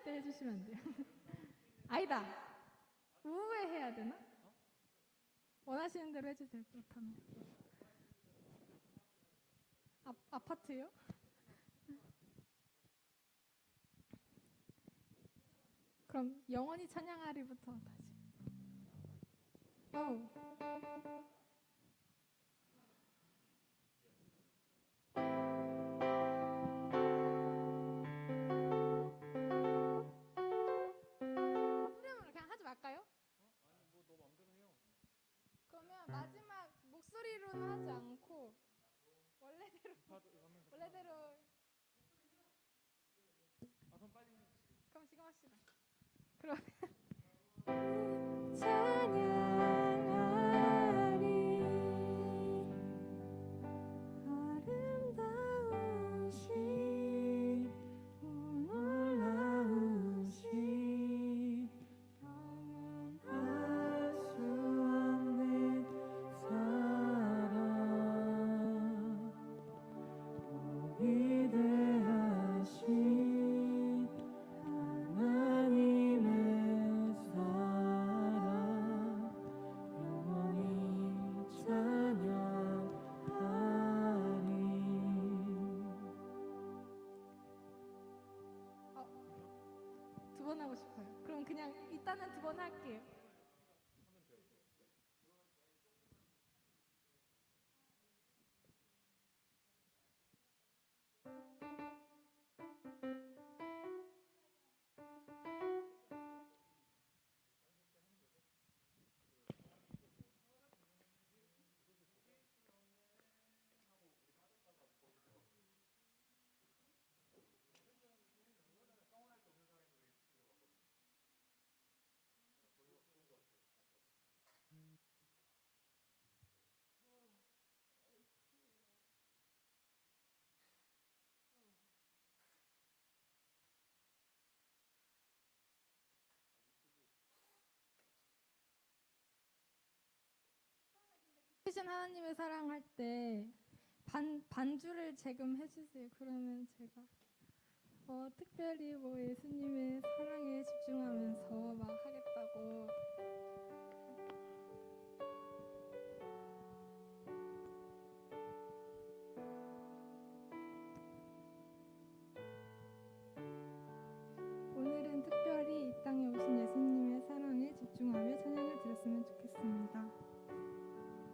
찬양할 때 해주시면 안 돼요. 아니다. 우회 해야 되나? 원하시는 대로 해주세요. 그렇다면. 아파트요? 그럼 영원히 찬양하리부터 다시. 어우. 후렴으로 그냥 하지 말까요? 아니 뭐 너 맘대로 해요. 그러면 마지막 목소리로는 하지 않고 원래대로 그럼 빨리 해. 그럼 지금 합시다. 그럼 두 번 하고 싶어요. 그럼 그냥 이따는 두 번 할게요. 크신 하나님의 사랑할 때 반주를 지금 해주세요. 그러면 제가 특별히 뭐 예수님의 사랑에 집중하면서 막 하겠다고. 오늘은 특별히 이 땅에 오신 예수님의 사랑에 집중하며 찬양을 드렸으면 좋겠습니다.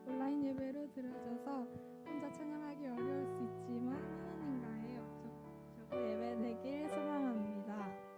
온라인 예배로 드려져서 혼자 찬양하기 어려울 수 있지만 하나님과의 영적으로 예배되길 소망합니다.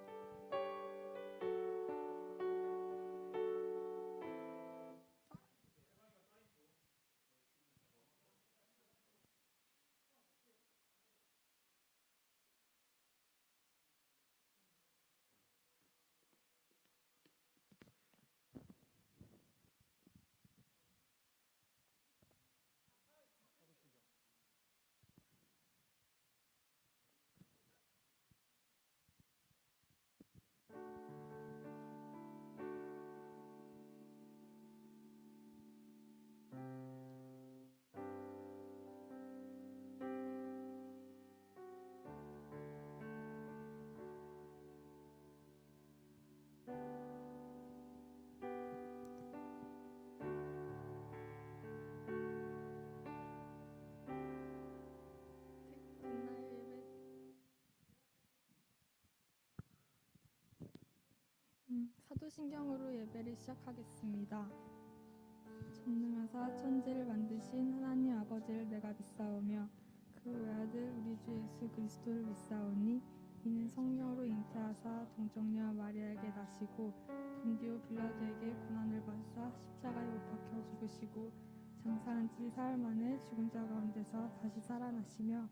사도신경으로 예배를 시작하겠습니다. 전능하사 천지를 만드신 하나님 아버지를 내가 믿사오며 그 외아들 우리 주 예수 그리스도를 믿사오니 이는 성령으로 잉태하사 동정녀 마리아에게 나시고 본디오 빌라도에게 고난을 받으사 십자가에 못 박혀 죽으시고 장사한 지 사흘 만에 죽은 자 가운데서 다시 살아나시며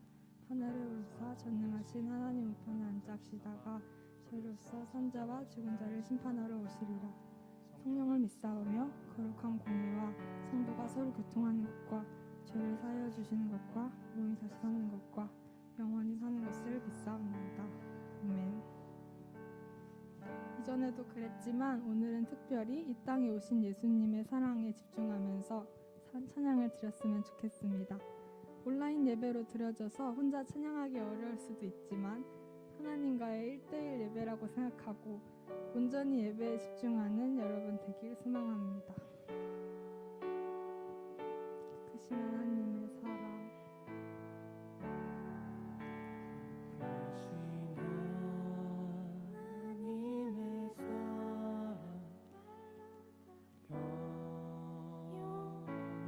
하늘에 오르사 전능하신 하나님 우편에 앉으시다가 저희로서 산자와 죽은 자를 심판하러 오시리라. 성령을 믿사오며 거룩한 공예와 성도가 서로 교통하는 것과 죄를 사하여 주시는 것과 몸이 다시 사는 것과 영원히 사는 것을 믿사옵나이다. 아멘. 이전에도 그랬지만 오늘은 특별히 이 땅에 오신 예수님의 사랑에 집중하면서 찬양을 드렸으면 좋겠습니다. 온라인 예배로 드려져서 혼자 찬양하기 어려울 수도 있지만 하나님과의 1대1 예배라고 생각하고 온전히 예배에 집중하는 여러분 되길 소망합니다. 크신 하나님의 사랑, 하나님의 사랑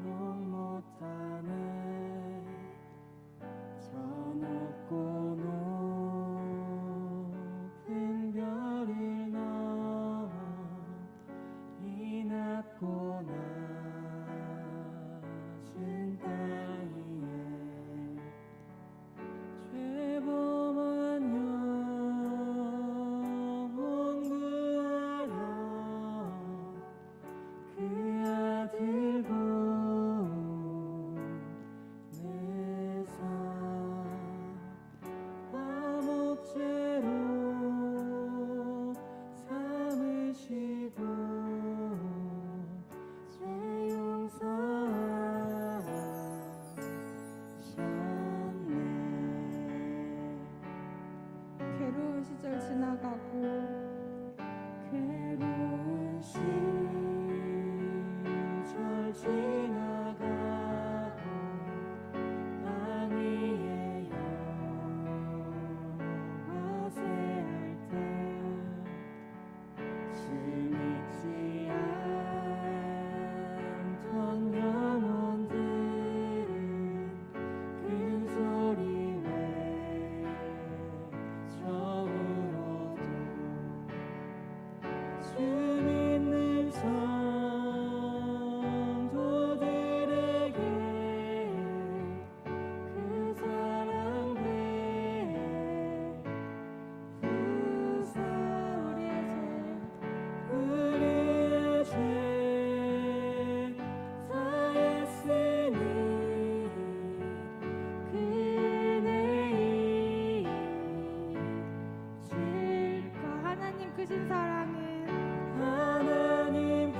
영영 못하네 저 높고 높은 별을 넘어 이 낮고 낮은 땅 위에 죄범한 영혼 구하여 그 아들 보내사 화목제로 삼으시고 죄 용서하셨네. 괴로운 시절 지나가고 괴로운 시절 지나가고 땅 위에 영화세할 때 주 믿지 않던 영혼들은 큰 소리 외쳐울어도 주 믿는 성도들에게 그 사랑 베푸사 우리의 죄 사했으니 그 은혜이 질까. 하나님 크신 사랑은 하나님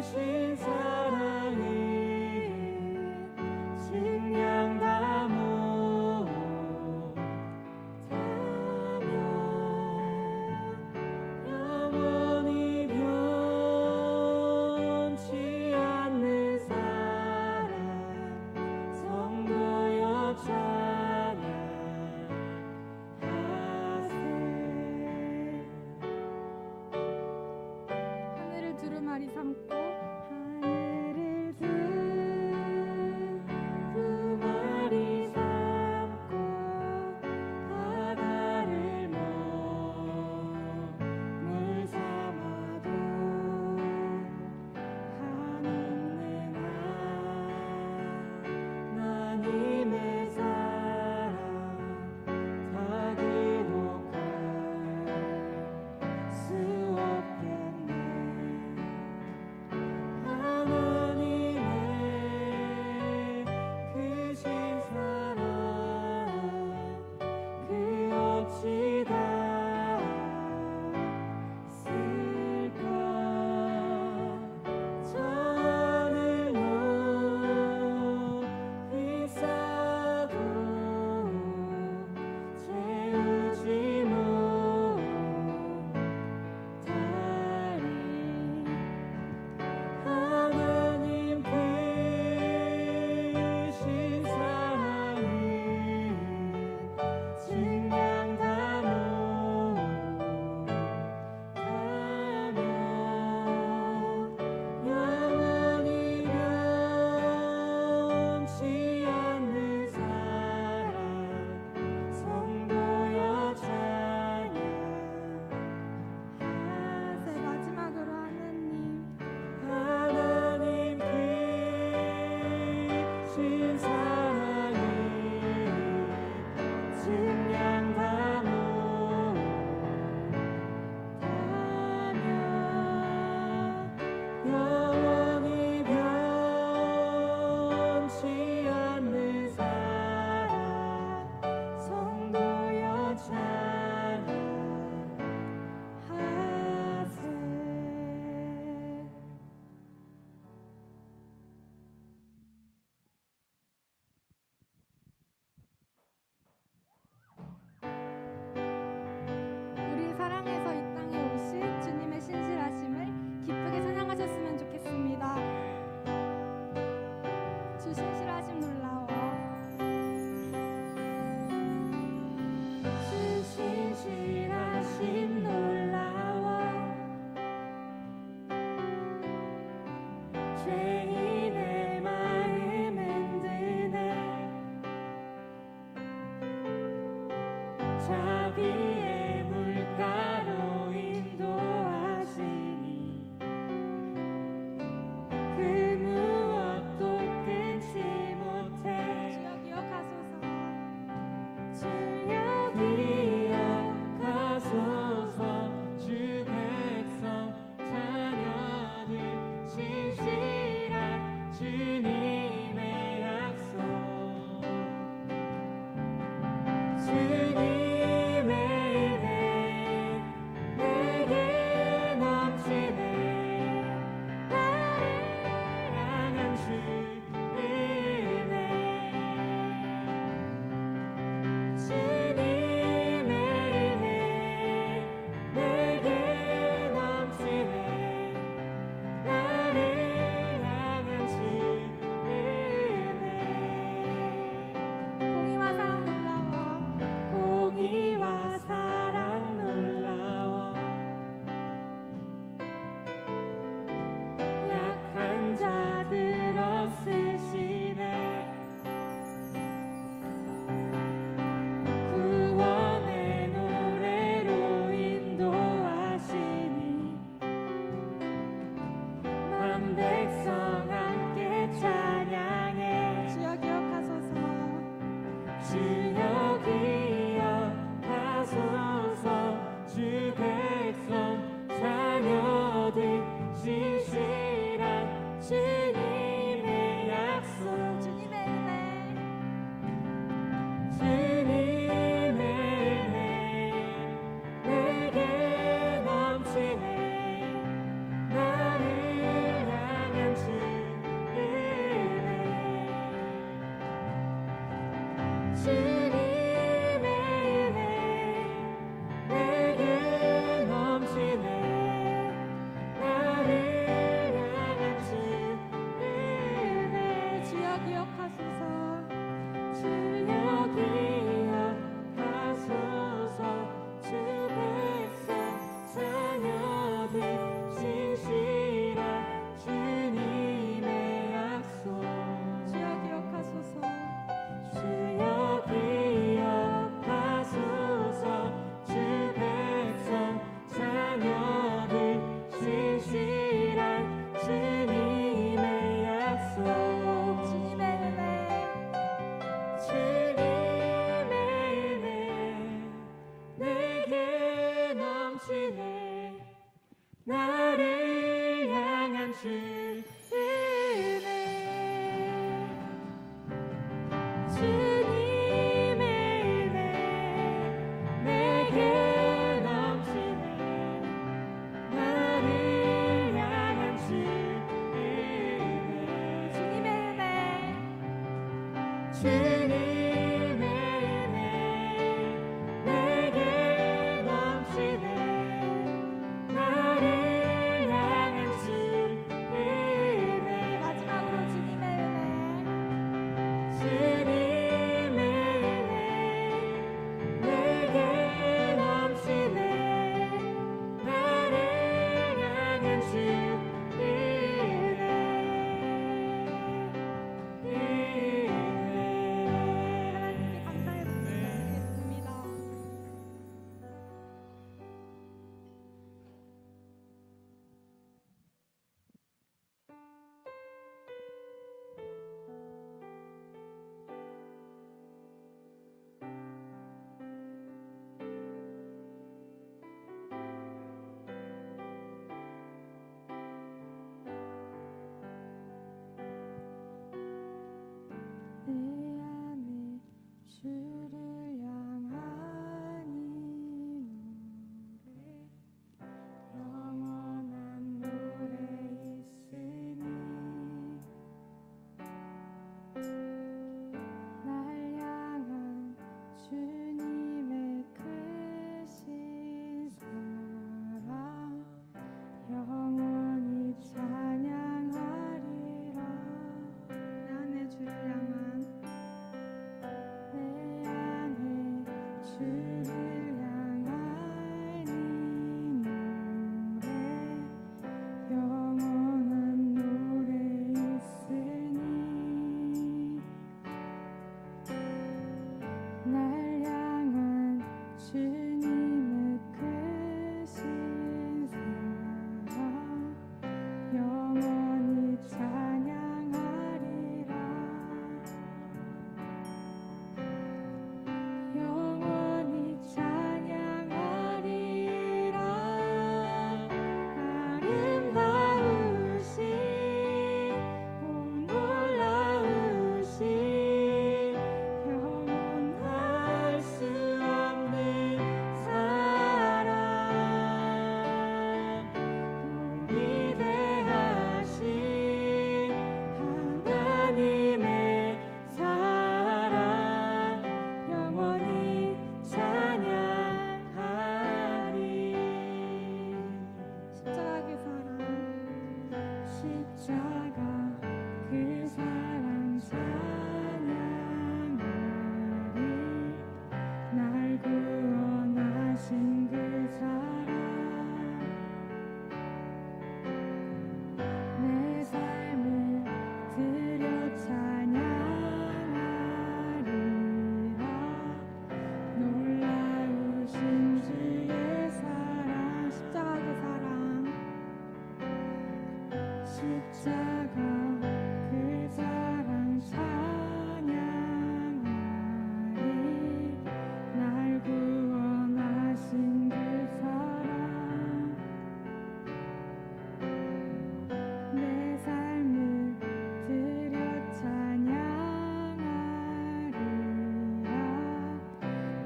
크신 사랑은 식량 다 못하며 영원히 변치 않는 사랑 성도여 찬양하세. 하늘을 두루마리 삼고 하늘을 두루마리 삼고 바다를 먹물 삼아도 한없는 하나님의 사랑 다 기록할 수 없겠네. 나를 향한 주의 은혜 주님의 은혜 내게 넘치네 나를 향한 주의 은혜 주님의 은혜 주님의 은혜 내게 넘치네 나를 향한 주의 은혜 마지막으로 주님의 은혜 주님의 은혜 내게 넘치네 나를 향한 주의 하나님께 감사의 박수 드리겠습니다. 내 안에 주를 향한 이 노래 영원한 노래 있으니 날 향한 주님의 크신 사랑 영원히 찬양하리라 내 안에 주를 향한 내 안에 주를 향한 이 노래 영원한 노래 있으니 날 향한 주님의 크신 사랑 영원히 찬양하리라 영원히 찬양하리라 아름다우신 오 놀라우신 영원할 수 없는 사랑 또 위대하신 하나님의 사랑 영원히 찬양하리 십자가 그 사랑 찬양하리 날 구원하신 그 사랑 내 삶을 드려 찬양하리라 놀라우신 주의 사랑 십자가 그 사랑 찬양하리 날 구원하신 그 사랑 내 삶을 드려 찬양하리라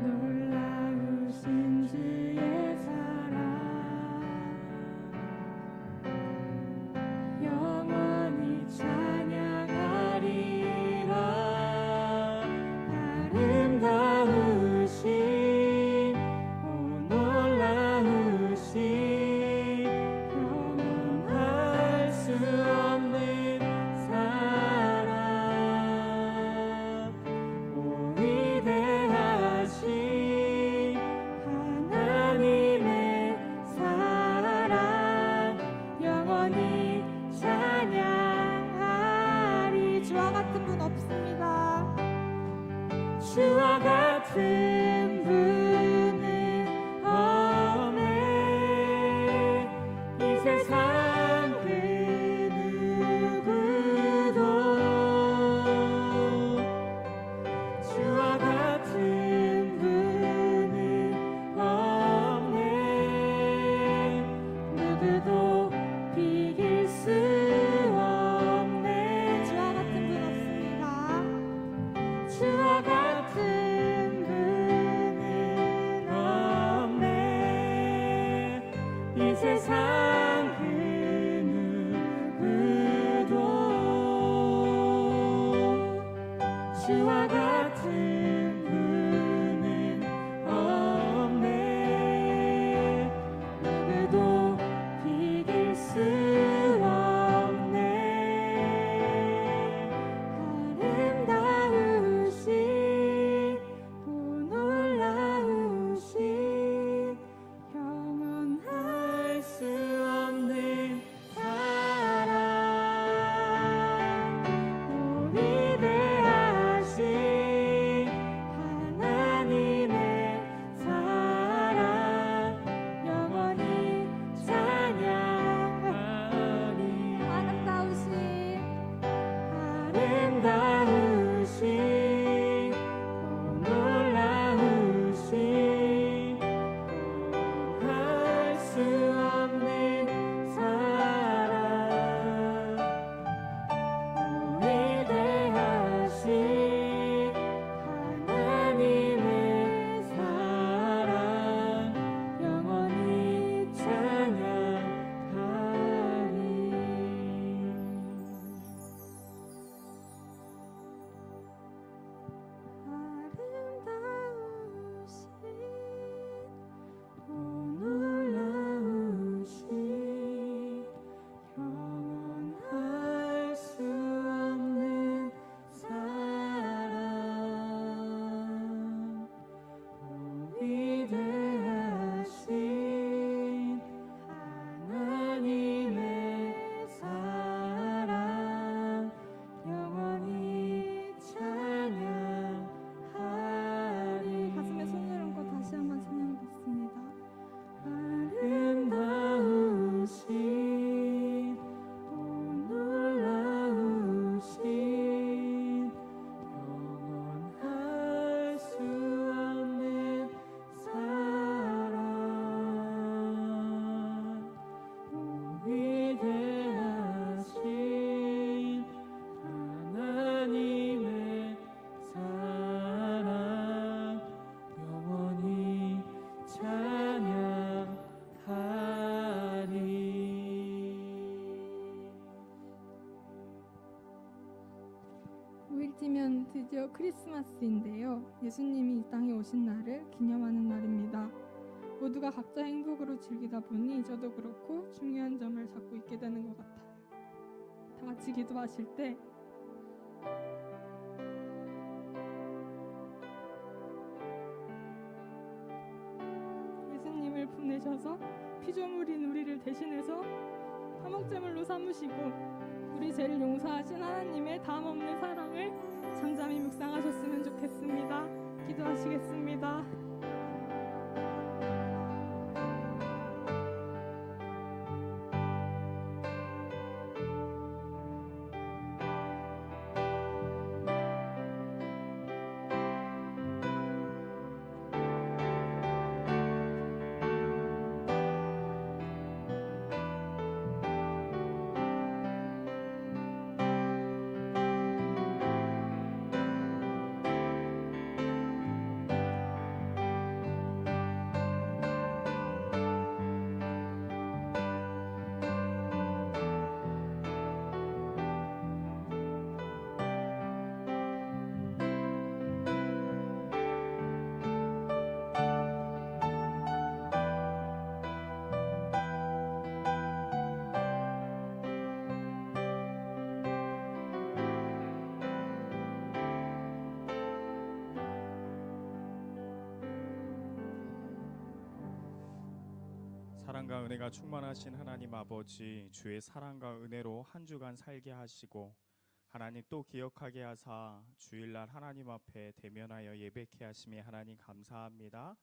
놀라우신 주의 사랑 영원히 찬양하리라 아름다우신 오 놀라우신 영원할 수 없는 사랑 오 위대하신 하나님의 사랑 영원히 찬양하리 주와 같은 분 없습니다 주와 같은 분은 없네 이 세상 그 누구도 주와 같은 분은 없네 누구도 위대하신 하나님의 사랑 영원히 찬양하리. 5일째면 드디어 크리스마스인데요. 예수님이 이 땅에 오신 날을 기념하는 날입니다. 모두가 각자 행복으로 즐기다 보니 저도 그렇고 중요한 점을 잡고 있게 되는 것 같아요. 다 같이 기도하실 때 예수님을 보내셔서 피조물인 우리를 대신해서 화목제물로 삼으시고 우리 죄를 용서하신 하나님의 담없는 사랑을 잠잠히 묵상하셨으면 좋겠습니다. 기도하시겠습니다. 사랑과 은혜가 충만하신 하나님 아버지, 주의 사랑과 은혜로 한 주간 살게 하시고 하나님 또 기억하게 하사 주일날 하나님 앞에 대면하여 예배케 하심에 하나님 감사합니다.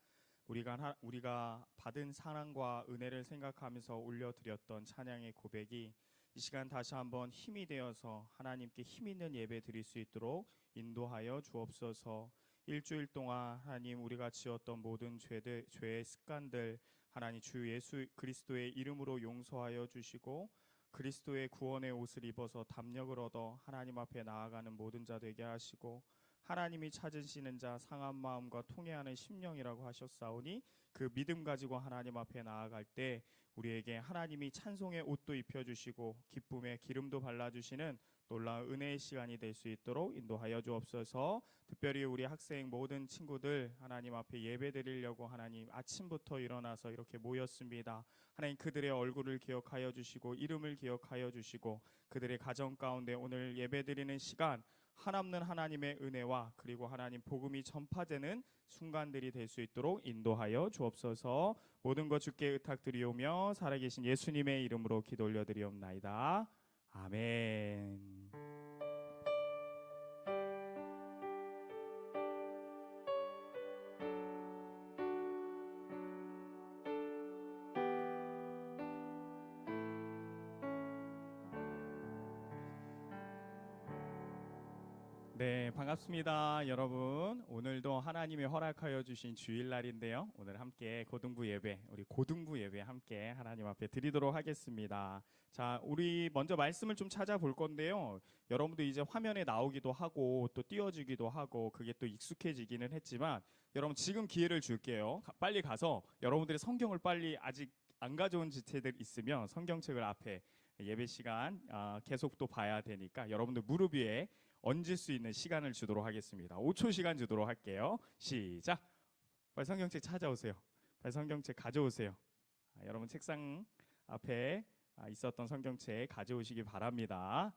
우리가 받은 사랑과 은혜를 생각하면서 올려드렸던 찬양의 고백이 이 시간 다시 한번 힘이 되어서 하나님께 힘 있는 예배 드릴 수 있도록 인도하여 주옵소서. 일주일 동안 하나님 우리가 지었던 모든 죄의 습관들 하나님 주 예수 그리스도의 이름으로 용서하여 주시고 그리스도의 구원의 옷을 입어서 담력을 얻어 하나님 앞에 나아가는 모든 자 되게 하시고 하나님이 찾으시는 자 상한 마음과 통회하는 심령이라고 하셨사오니 그 믿음 가지고 하나님 앞에 나아갈 때 우리에게 하나님이 찬송의 옷도 입혀주시고 기쁨의 기름도 발라주시는 놀라운 은혜의 시간이 될 수 있도록 인도하여 주옵소서. 특별히 우리 학생 모든 친구들 하나님 앞에 예배 드리려고 하나님 아침부터 일어나서 이렇게 모였습니다. 하나님 그들의 얼굴을 기억하여 주시고 이름을 기억하여 주시고 그들의 가정 가운데 오늘 예배 드리는 시간 한없는 하나님의 은혜와 그리고 하나님 복음이 전파되는 순간들이 될 수 있도록 인도하여 주옵소서. 모든 것 주께 의탁드리오며 살아계신 예수님의 이름으로 기도 올려드리옵나이다. 아멘. 네, 반갑습니다, 여러분. 오늘도 하나님이 허락하여 주신 주일날인데요. 오늘 함께 고등부 예배, 우리 고등부 예배 함께 하나님 앞에 드리도록 하겠습니다. 자, 우리 먼저 말씀을 좀 찾아볼 건데요. 여러분도 이제 화면에 나오기도 하고 또 띄워지기도 하고 그게 또 익숙해지기는 했지만 여러분 지금 기회를 줄게요. 빨리 가서 여러분들의 성경을 빨리 아직 안 가져온 지체들 있으면 성경책을 앞에 예배 시간 계속 또 봐야 되니까 여러분들 무릎 위에 얹을 수 있는 시간을 주도록 하겠습니다. 5초 시간 주도록 할게요. 시작. 빨리 성경책 찾아오세요. 빨리 성경책 가져오세요. 여러분 책상 앞에 있었던 성경책 가져오시기 바랍니다.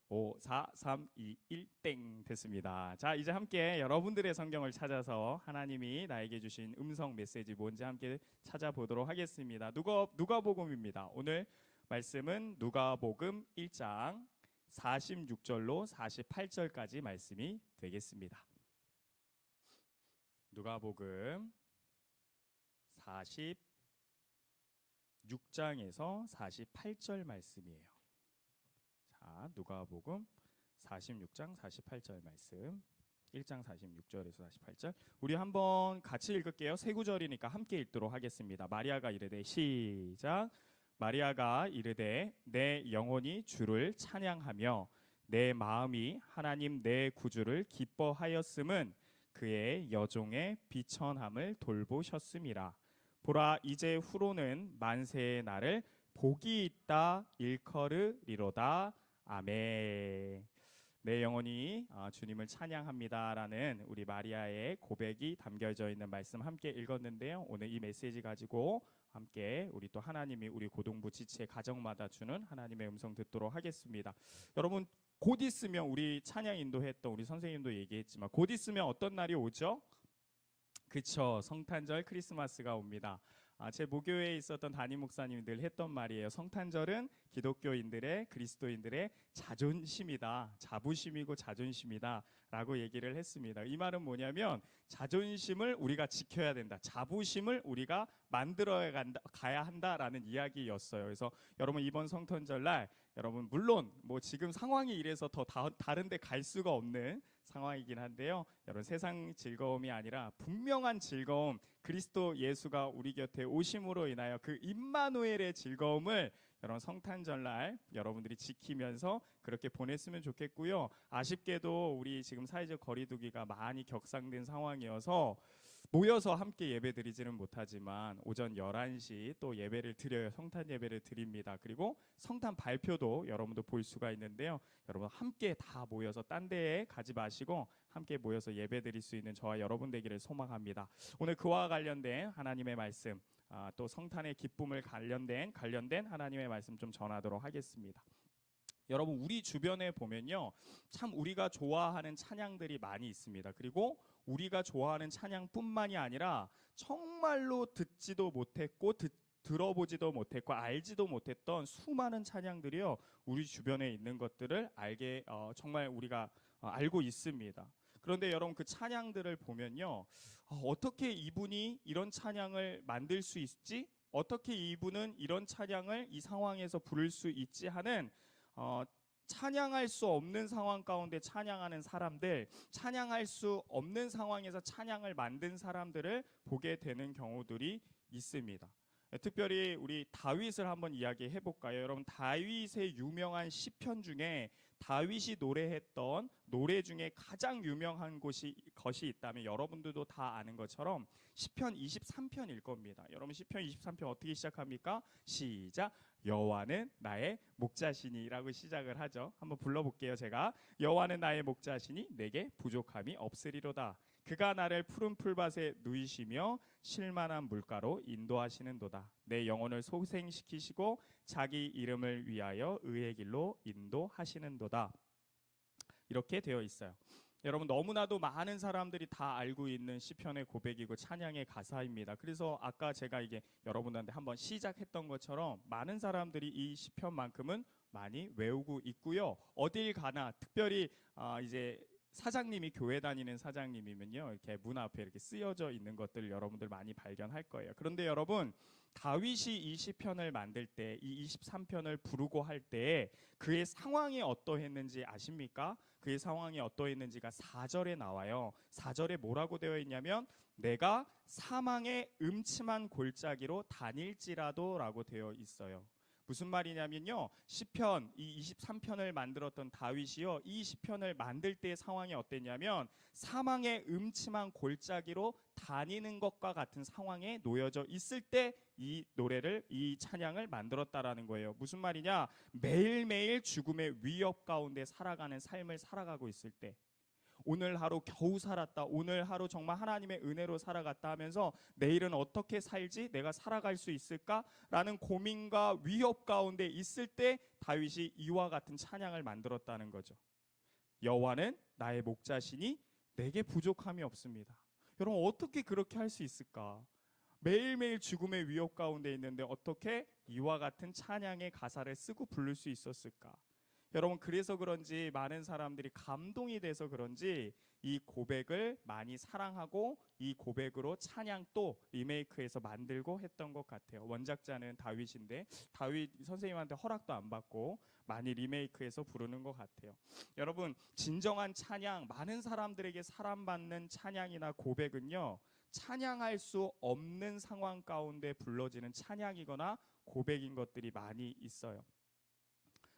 5, 4, 3, 2, 1, 땡 됐습니다. 자, 이제 함께 여러분들의 성경을 찾아서 하나님이 나에게 주신 음성 메시지 뭔지 함께 찾아보도록 하겠습니다. 누가복음입니다. 오늘 말씀은 누가복음 1장 46절로 48절까지 말씀이 되겠습니다. 누가복음 46장에서 48절 말씀이에요. 자, 누가복음 46장 48절 말씀. 1장 46절에서 48절. 우리 한번 같이 읽을게요. 세 구절이니까 함께 읽도록 하겠습니다. 마리아가 이르되 시작. 마리아가 이르되 내 영혼이 주를 찬양하며 내 마음이 하나님 내 구주를 기뻐하였음은 그의 여종의 비천함을 돌보셨음이라. 보라 이제 후로는 만세의 날을 복이 있다 일컬으리로다. 아멘. 내 영혼이 주님을 찬양합니다라는 우리 마리아의 고백이 담겨져 있는 말씀 함께 읽었는데요. 오늘 이 메시지 가지고 함께 우리 또 하나님이 우리 고동부 지체 가정마다 주는 하나님의 음성 듣도록 하겠습니다. 여러분 곧 있으면 우리 찬양 인도했던 우리 선생님도 얘기했지만 곧 있으면 어떤 날이 오죠? 그쵸, 성탄절 크리스마스가 옵니다. 제 모교회에 있었던 담임 목사님들 했던 말이에요. 성탄절은 기독교인들의 그리스도인들의 자존심이다. 자부심이고 자존심이다 라고 얘기를 했습니다. 이 말은 뭐냐면 자존심을 우리가 지켜야 된다. 자부심을 우리가 만들어 가야 한다라는 이야기였어요. 그래서 여러분 이번 성탄절날 여러분 물론 뭐 지금 상황이 이래서 더 다른 데 갈 수가 없는 상황이긴 한데요. 여러분 세상 즐거움이 아니라 분명한 즐거움, 그리스도 예수가 우리 곁에 오심으로 인하여 그 임마누엘의 즐거움을 여러분 성탄절날 여러분들이 지키면서 그렇게 보냈으면 좋겠고요. 아쉽게도 우리 지금 사회적 거리두기가 많이 격상된 상황이어서 모여서 함께 예배 드리지는 못하지만 오전 11시 또 예배를 드려요. 성탄 예배를 드립니다. 그리고 성탄 발표도 여러분도 볼 수가 있는데요. 여러분 함께 다 모여서 딴 데에 가지 마시고 함께 모여서 예배 드릴 수 있는 저와 여러분 되기를 소망합니다. 오늘 그와 관련된 하나님의 말씀 또 성탄의 기쁨을 관련된 하나님의 말씀 좀 전하도록 하겠습니다. 여러분 우리 주변에 보면요 참 우리가 좋아하는 찬양들이 많이 있습니다. 그리고 우리가 좋아하는 찬양뿐만이 아니라 정말로 듣지도 못했고 들어보지도 못했고 알지도 못했던 수많은 찬양들이요 우리 주변에 있는 것들을 정말 우리가 알고 있습니다. 그런데 여러분 그 찬양들을 보면요 어떻게 이분이 이런 찬양을 만들 수 있지? 어떻게 이분은 이런 찬양을 이 상황에서 부를 수 있지 하는 찬양할 수 없는 상황 가운데 찬양하는 사람들, 찬양할 수 없는 상황에서 찬양을 만든 사람들을 보게 되는 경우들이 있습니다. 특별히 우리 다윗을 한번 이야기해 볼까요? 여러분 다윗의 유명한 시편 중에 다윗이 노래했던 노래 중에 가장 유명한 것이 있다면 여러분들도 다 아는 것처럼 시편 23편일 겁니다. 여러분 시편 23편 어떻게 시작합니까? 시작. 여호와는 나의 목자시니라고 시작을 하죠. 한번 불러볼게요. 제가 여호와는 나의 목자시니 내게 부족함이 없으리로다. 그가 나를 푸른 풀밭에 누이시며 쉴만한 물가로 인도하시는도다. 내 영혼을 소생시키시고 자기 이름을 위하여 의의 길로 인도하시는도다. 이렇게 되어 있어요. 여러분 너무나도 많은 사람들이 다 알고 있는 시편의 고백이고 찬양의 가사입니다. 그래서 아까 제가 이게 여러분한테 한번 시작했던 것처럼 많은 사람들이 이 시편만큼은 많이 외우고 있고요. 어딜 가나 특별히 이제 사장님이 교회 다니는 사장님이면요 이렇게 문 앞에 이렇게 쓰여져 있는 것들을 여러분들 많이 발견할 거예요. 그런데 여러분 다윗이 이 시편을 만들 때 이 23편을 부르고 할 때 그의 상황이 어떠했는지 아십니까? 그의 상황이 어떠했는지가 4절에 나와요. 4절에 뭐라고 되어 있냐면 내가 사망의 음침한 골짜기로 다닐지라도 라고 되어 있어요. 무슨 말이냐면요 시편 이 23편을 만들었던 다윗이요 이 시편을 만들 때의 상황이 어땠냐면 사망의 음침한 골짜기로 다니는 것과 같은 상황에 놓여져 있을 때 이 찬양을 만들었다라는 거예요. 무슨 말이냐? 매일매일 죽음의 위협 가운데 살아가는 삶을 살아가고 있을 때 오늘 하루 겨우 살았다. 오늘 하루 정말 하나님의 은혜로 살아갔다 하면서 내일은 어떻게 살지? 내가 살아갈 수 있을까? 라는 고민과 위협 가운데 있을 때 다윗이 이와 같은 찬양을 만들었다는 거죠. 여호와는 나의 목자시니 내게 부족함이 없습니다. 여러분 어떻게 그렇게 할 수 있을까? 매일매일 죽음의 위협 가운데 있는데 어떻게 이와 같은 찬양의 가사를 쓰고 부를 수 있었을까? 여러분 그래서 그런지 많은 사람들이 감동이 돼서 그런지 이 고백을 많이 사랑하고 이 고백으로 찬양 또 리메이크해서 만들고 했던 것 같아요. 원작자는 다윗인데 다윗 선생님한테 허락도 안 받고 많이 리메이크해서 부르는 것 같아요. 여러분 진정한 찬양, 많은 사람들에게 사랑받는 찬양이나 고백은요 찬양할 수 없는 상황 가운데 불러지는 찬양이거나 고백인 것들이 많이 있어요.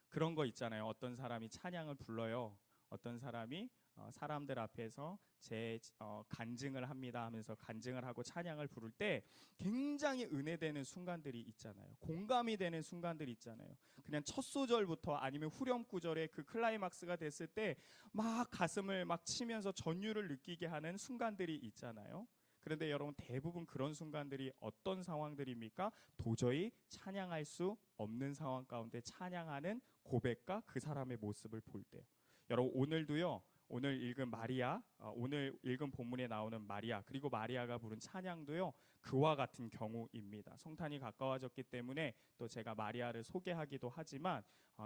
그런 거 있잖아요. 어떤 사람이 찬양을 불러요. 어떤 사람이 사람들 앞에서 제 간증을 합니다 하면서 간증을 하고 찬양을 부를 때 굉장히 은혜되는 순간들이 있잖아요. 공감이 되는 순간들이 있잖아요. 그냥 첫 소절부터 아니면 후렴 구절의 그 클라이막스가 됐을 때 막 가슴을 막 치면서 전율을 느끼게 하는 순간들이 있잖아요. 그런데 여러분, 대부분 그런 순간들이 어떤 상황들입니까? 도저히 찬양할 수 없는 상황 가운데 찬양하는 고백과 그 사람의 모습을 볼 때요. 여러분, 오늘도요, 오늘 읽은 마리아, 오늘 읽은 본문에 나오는 마리아, 그리고 마리아가 부른 찬양도요, 그와 같은 경우입니다. 성탄이 가까워졌기 때문에 또 제가 마리아를 소개하기도 하지만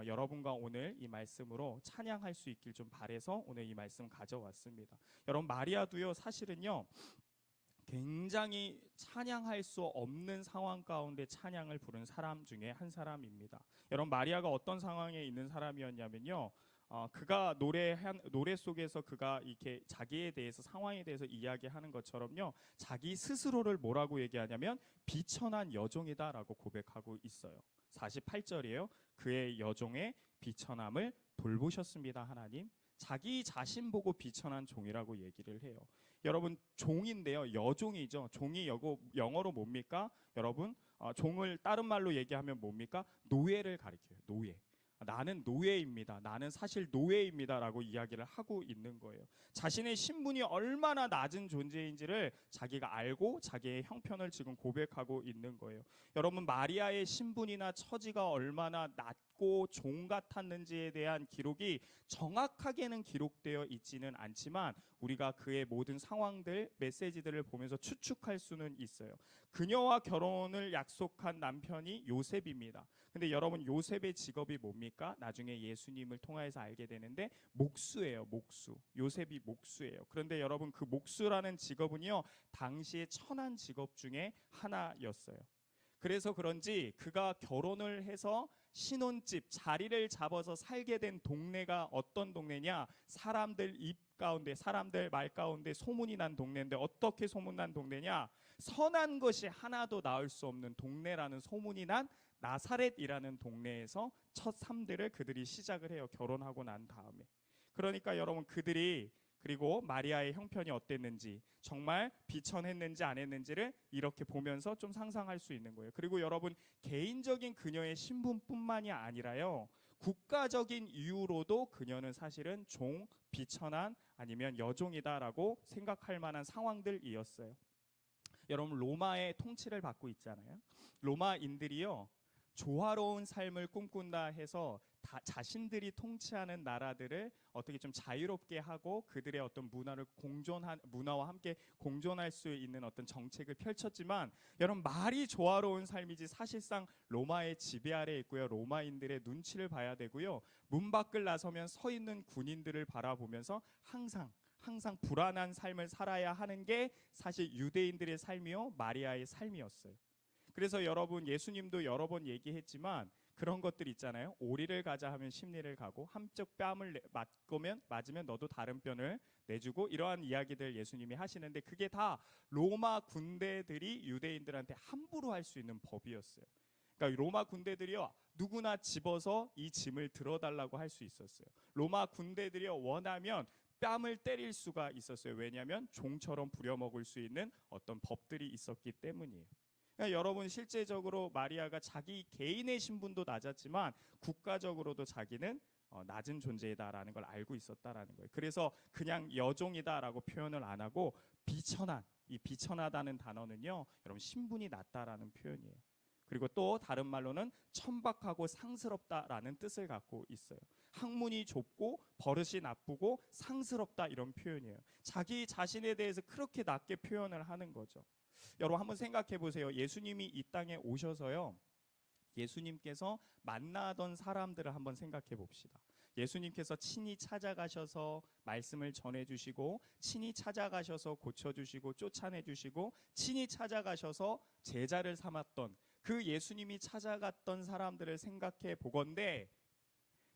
여러분과 오늘 이 말씀으로 찬양할 수 있길 좀 바래서 오늘 이 말씀 가져왔습니다. 여러분, 마리아도요, 사실은요, 굉장히 찬양할 수 없는 상황 가운데 찬양을 부른 사람 중에 한 사람입니다. 여러분, 마리아가 어떤 상황에 있는 사람이었냐면요, 그가 노래 속에서 그가 이렇게 자기에 대해서, 상황에 대해서 이야기하는 것처럼요, 자기 스스로를 뭐라고 얘기하냐면 비천한 여종이다라고 고백하고 있어요. 48절이에요. 그의 여종의 비천함을 돌보셨습니다, 하나님. 자기 자신 보고 비천한 종이라고 얘기를 해요. 여러분, 종인데요, 여종이죠. 종이 영어로 뭡니까? 여러분, 종을 다른 말로 얘기하면 뭡니까? 노예를 가리켜요. 노예. 나는 노예입니다. 나는 사실 노예입니다라고 이야기를 하고 있는 거예요. 자신의 신분이 얼마나 낮은 존재인지를 자기가 알고 자기의 형편을 지금 고백하고 있는 거예요. 여러분, 마리아의 신분이나 처지가 얼마나 낮고 종 같았는지에 대한 기록이 정확하게는 기록되어 있지는 않지만 우리가 그의 모든 상황들, 메시지들을 보면서 추측할 수는 있어요. 그녀와 결혼을 약속한 남편이 요셉입니다. 근데 여러분, 요셉의 직업이 뭡니까? 나중에 예수님을 통해서 알게 되는데 목수예요. 목수. 요셉이 목수예요. 그런데 여러분, 그 목수라는 직업은요, 당시의 천한 직업 중에 하나였어요. 그래서 그런지 그가 결혼을 해서 신혼집 자리를 잡아서 살게 된 동네가 어떤 동네냐? 사람들 입 가운데, 사람들 말 가운데 소문이 난 동네인데, 어떻게 소문난 동네냐? 선한 것이 하나도 나올 수 없는 동네라는 소문이 난 나사렛이라는 동네에서 첫 삶들을 그들이 시작을 해요. 결혼하고 난 다음에. 그러니까 여러분, 그들이, 그리고 마리아의 형편이 어땠는지, 정말 비천했는지 안 했는지를 이렇게 보면서 좀 상상할 수 있는 거예요. 그리고 여러분, 개인적인 그녀의 신분뿐만이 아니라요, 국가적인 이유로도 그녀는 사실은 종, 비천한, 아니면 여종이다라고 생각할 만한 상황들이었어요. 여러분, 로마의 통치를 받고 있잖아요. 로마인들이요, 조화로운 삶을 꿈꾼다 해서 자신들이 통치하는 나라들을 어떻게 좀 자유롭게 하고 그들의 어떤 문화와 함께 공존할 수 있는 어떤 정책을 펼쳤지만, 여러분, 말이 조화로운 삶이지 사실상 로마의 지배 아래에 있고요, 로마인들의 눈치를 봐야 되고요, 문 밖을 나서면 서 있는 군인들을 바라보면서 항상 불안한 삶을 살아야 하는 게 사실 유대인들의 삶이요, 마리아의 삶이었어요. 그래서 여러분, 예수님도 여러 번 얘기했지만 그런 것들 있잖아요. 오리를 가자 하면 십리를 가고, 한쪽 뺨을 맞으면 너도 다른 뼈를 내주고, 이러한 이야기들 예수님이 하시는데 그게 다 로마 군대들이 유대인들한테 함부로 할 수 있는 법이었어요. 그러니까 로마 군대들이요, 누구나 집어서 이 짐을 들어달라고 할 수 있었어요. 로마 군대들이요, 원하면 뺨을 때릴 수가 있었어요. 왜냐하면 종처럼 부려먹을 수 있는 어떤 법들이 있었기 때문이에요. 그러니까 여러분, 실제적으로 마리아가 자기 개인의 신분도 낮았지만 국가적으로도 자기는 낮은 존재이다라는 걸 알고 있었다라는 거예요. 그래서 그냥 여종이다라고 표현을 안 하고 비천한, 이 비천하다는 단어는요, 여러분, 신분이 낮다라는 표현이에요. 그리고 또 다른 말로는 천박하고 상스럽다라는 뜻을 갖고 있어요. 학문이 좁고 버릇이 나쁘고 상스럽다, 이런 표현이에요. 자기 자신에 대해서 그렇게 낮게 표현을 하는 거죠. 여러분, 한번 생각해 보세요. 예수님이 이 땅에 오셔서요, 예수님께서 만나던 사람들을 한번 생각해 봅시다. 예수님께서 친히 찾아가셔서 말씀을 전해주시고, 친히 찾아가셔서 고쳐주시고 쫓아내주시고, 친히 찾아가셔서 제자를 삼았던 그 예수님이 찾아갔던 사람들을 생각해 보건대,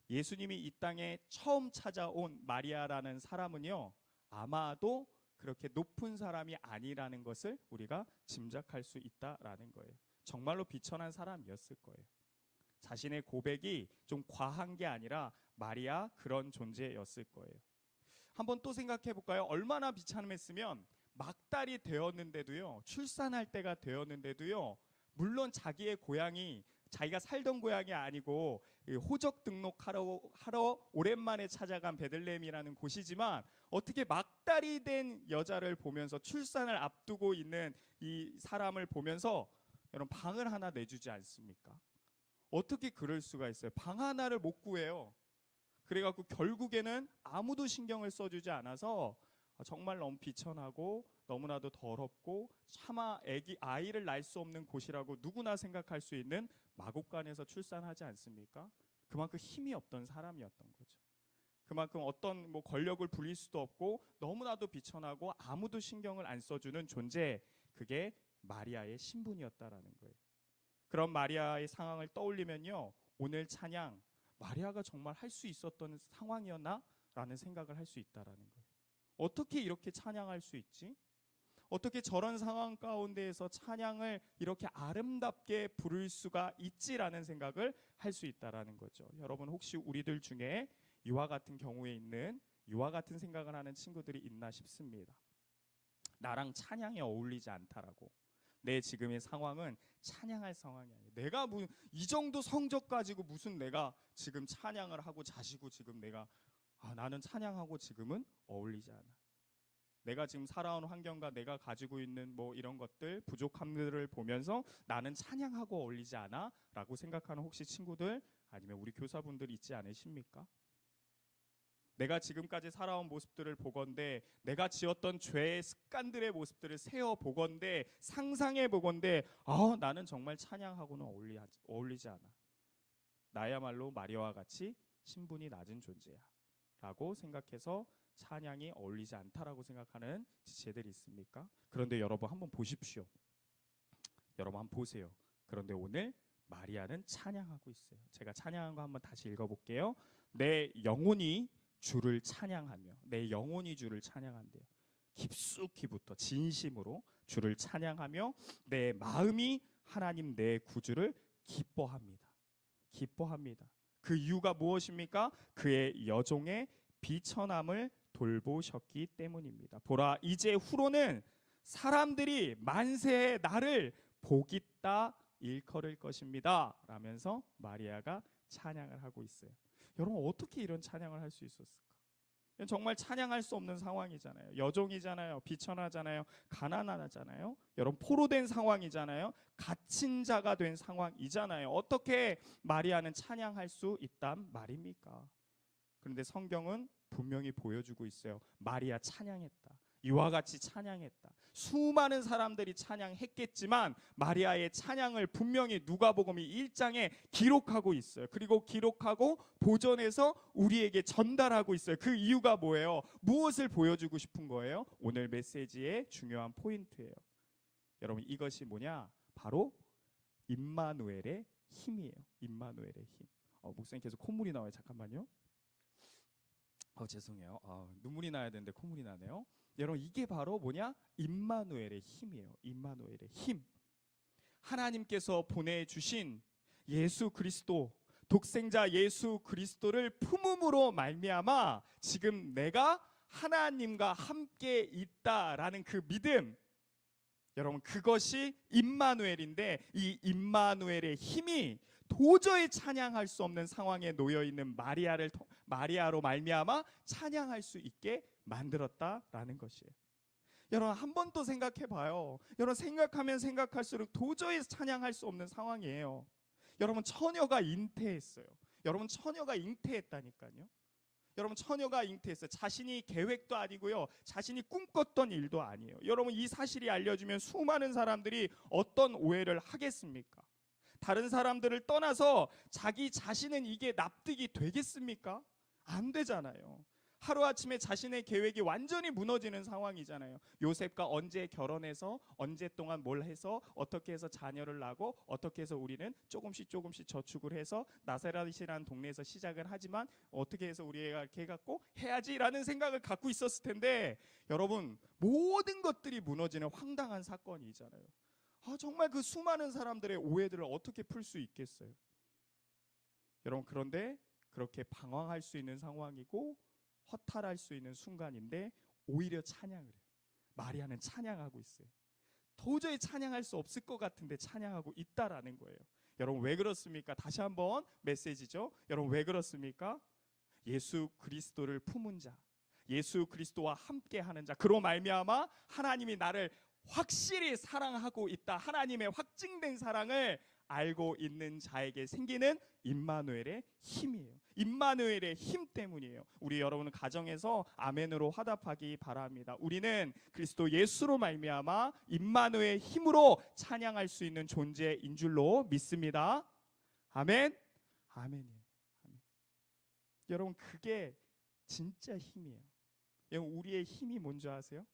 예수님이 이 땅에 처음 찾아온 마리아라는 사람은요, 아마도 그렇게 높은 사람이 아니라는 것을 우리가 짐작할 수 있다라는 거예요. 정말로 비천한 사람이었을 거예요. 자신의 고백이 좀 과한 게 아니라 마리아 그런 존재였을 거예요. 한번 또 생각해 볼까요? 얼마나 비참했으면 막달이 되었는데도요, 출산할 때가 되었는데도요, 물론 자기의 고향이 자기가 살던 고향이 아니고 호적 등록하러 오랜만에 찾아간 베들레헴이라는 곳이지만 어떻게 막달이 된 여자를 보면서 출산을 앞두고 있는 이 사람을 보면서 여러분 방을 하나 내주지 않습니까? 어떻게 그럴 수가 있어요? 방 하나를 못 구해요. 그래갖고 결국에는 아무도 신경을 써주지 않아서 정말 너무 비천하고 너무나도 더럽고 차마 아이를 낳을 수 없는 곳이라고 누구나 생각할 수 있는 마곡간에서 출산하지 않습니까? 그만큼 힘이 없던 사람이었던 거죠. 그만큼 어떤 권력을 부릴 수도 없고 너무나도 비천하고 아무도 신경을 안 써주는 존재, 그게 마리아의 신분이었다라는 거예요. 그런 마리아의 상황을 떠올리면요, 오늘 찬양, 마리아가 정말 할 수 있었던 상황이었나? 라는 생각을 할 수 있다라는 거예요. 어떻게 이렇게 찬양할 수 있지? 어떻게 저런 상황 가운데에서 찬양을 이렇게 아름답게 부를 수가 있지라는 생각을 할 수 있다라는 거죠. 여러분 혹시 우리들 중에 이와 같은 경우에 있는 이와 같은 생각을 하는 친구들이 있나 싶습니다. 나랑 찬양이 어울리지 않다라고. 내 지금의 상황은 찬양할 상황이 아니에요. 내가 이 정도 성적 가지고 무슨 내가 지금 찬양을 하고 자시고 지금 내가 나는 찬양하고 지금은 어울리지 않아. 내가 지금 살아온 환경과 내가 가지고 있는 이런 것들 부족함들을 보면서 나는 찬양하고 어울리지 않아 라고 생각하는 혹시 친구들 아니면 우리 교사분들 있지 않으십니까? 내가 지금까지 살아온 모습들을 보건대 내가 지었던 죄의 습관들의 모습들을 세어 보건대 상상해 보건대 나는 정말 찬양하고는 어울리지 않아. 나야말로 마리아와 같이 신분이 낮은 존재야 라고 생각해서 찬양이 어울리지 않다라고 생각하는 지체들이 있습니까? 그런데 여러분 한번 보십시오. 여러분 한번 보세요. 그런데 오늘 마리아는 찬양하고 있어요. 제가 찬양한 거 한번 다시 읽어볼게요. 내 영혼이 주를 찬양하며, 내 영혼이 주를 찬양한대요. 깊숙이부터 진심으로 주를 찬양하며 내 마음이 하나님 내 구주를 기뻐합니다. 기뻐합니다. 그 이유가 무엇입니까? 그의 여종의 비천함을 돌보셨기 때문입니다. 보라, 이제 후로는 사람들이 만세에 나를 복있다 일컬을 것입니다 라면서 마리아가 찬양을 하고 있어요. 여러분 어떻게 이런 찬양을 할 수 있었을까? 정말 찬양할 수 없는 상황이잖아요. 여종이잖아요. 비천하잖아요. 가난하잖아요. 여러분 포로된 상황이잖아요. 갇힌 자가 된 상황이잖아요. 어떻게 마리아는 찬양할 수 있단 말입니까? 그런데 성경은 분명히 보여주고 있어요. 마리아 찬양했다. 이와 같이 찬양했다. 수많은 사람들이 찬양했겠지만 마리아의 찬양을 분명히 누가복음 1장에 기록하고 있어요. 그리고 기록하고 보존해서 우리에게 전달하고 있어요. 그 이유가 뭐예요? 무엇을 보여주고 싶은 거예요? 오늘 메시지의 중요한 포인트예요. 여러분 이것이 뭐냐? 바로 임마누엘의 힘이에요. 임마누엘의 힘. 목사님 계속 콧물이 나와요. 잠깐만요. 죄송해요. 눈물이 나야 되는데 콧물이 나네요. 여러분 이게 바로 뭐냐? 임마누엘의 힘이에요. 임마누엘의 힘. 하나님께서 보내주신 예수 그리스도, 독생자 예수 그리스도를 품음으로 말미암아 지금 내가 하나님과 함께 있다라는 그 믿음, 여러분 그것이 임마누엘인데 이 임마누엘의 힘이 도저히 찬양할 수 없는 상황에 놓여 있는 마리아로 말미암아 찬양할 수 있게 만들었다라는 것이에요. 여러분 한 번 더 생각해 봐요. 여러분 생각하면 생각할수록 도저히 찬양할 수 없는 상황이에요. 여러분 처녀가 잉태했어요. 여러분 처녀가 잉태했다니까요. 여러분 처녀가 잉태했어요. 자신이 계획도 아니고요. 자신이 꿈꿨던 일도 아니에요. 여러분 이 사실이 알려지면 수많은 사람들이 어떤 오해를 하겠습니까? 다른 사람들을 떠나서 자기 자신은 이게 납득이 되겠습니까? 안 되잖아요. 하루아침에 자신의 계획이 완전히 무너지는 상황이잖아요. 요셉과 언제 결혼해서 언제 동안 뭘 해서 어떻게 해서 자녀를 낳고 어떻게 해서 우리는 조금씩 저축을 해서 나사렛이라는 동네에서 시작을 하지만 어떻게 해서 우리가 이렇게 해갖고 해야지라는 생각을 갖고 있었을 텐데 여러분 모든 것들이 무너지는 황당한 사건이잖아요. 정말 그 수많은 사람들의 오해들을 어떻게 풀 수 있겠어요? 여러분, 그런데 그렇게 방황할 수 있는 상황이고 허탈할 수 있는 순간인데 오히려 찬양을 해요. 마리아는 찬양하고 있어요. 도저히 찬양할 수 없을 것 같은데 찬양하고 있다라는 거예요. 여러분, 왜 그렇습니까? 다시 한번 메시지죠. 여러분, 왜 그렇습니까? 예수 그리스도를 품은 자, 예수 그리스도와 함께 하는 자, 그로 말미암아 하나님이 나를 확실히 사랑하고 있다, 하나님의 확증된 사랑을 알고 있는 자에게 생기는 임마누엘의 힘이에요. 임마누엘의 힘 때문이에요. 우리 여러분 가정에서 아멘으로 화답하기 바랍니다. 우리는 그리스도 예수로 말미암아 임마누엘의 힘으로 찬양할 수 있는 존재인 줄로 믿습니다. 아멘. 아멘이에요. 아멘. 여러분, 그게 진짜 힘이에요. 여러분, 우리의 힘이 뭔지 아세요?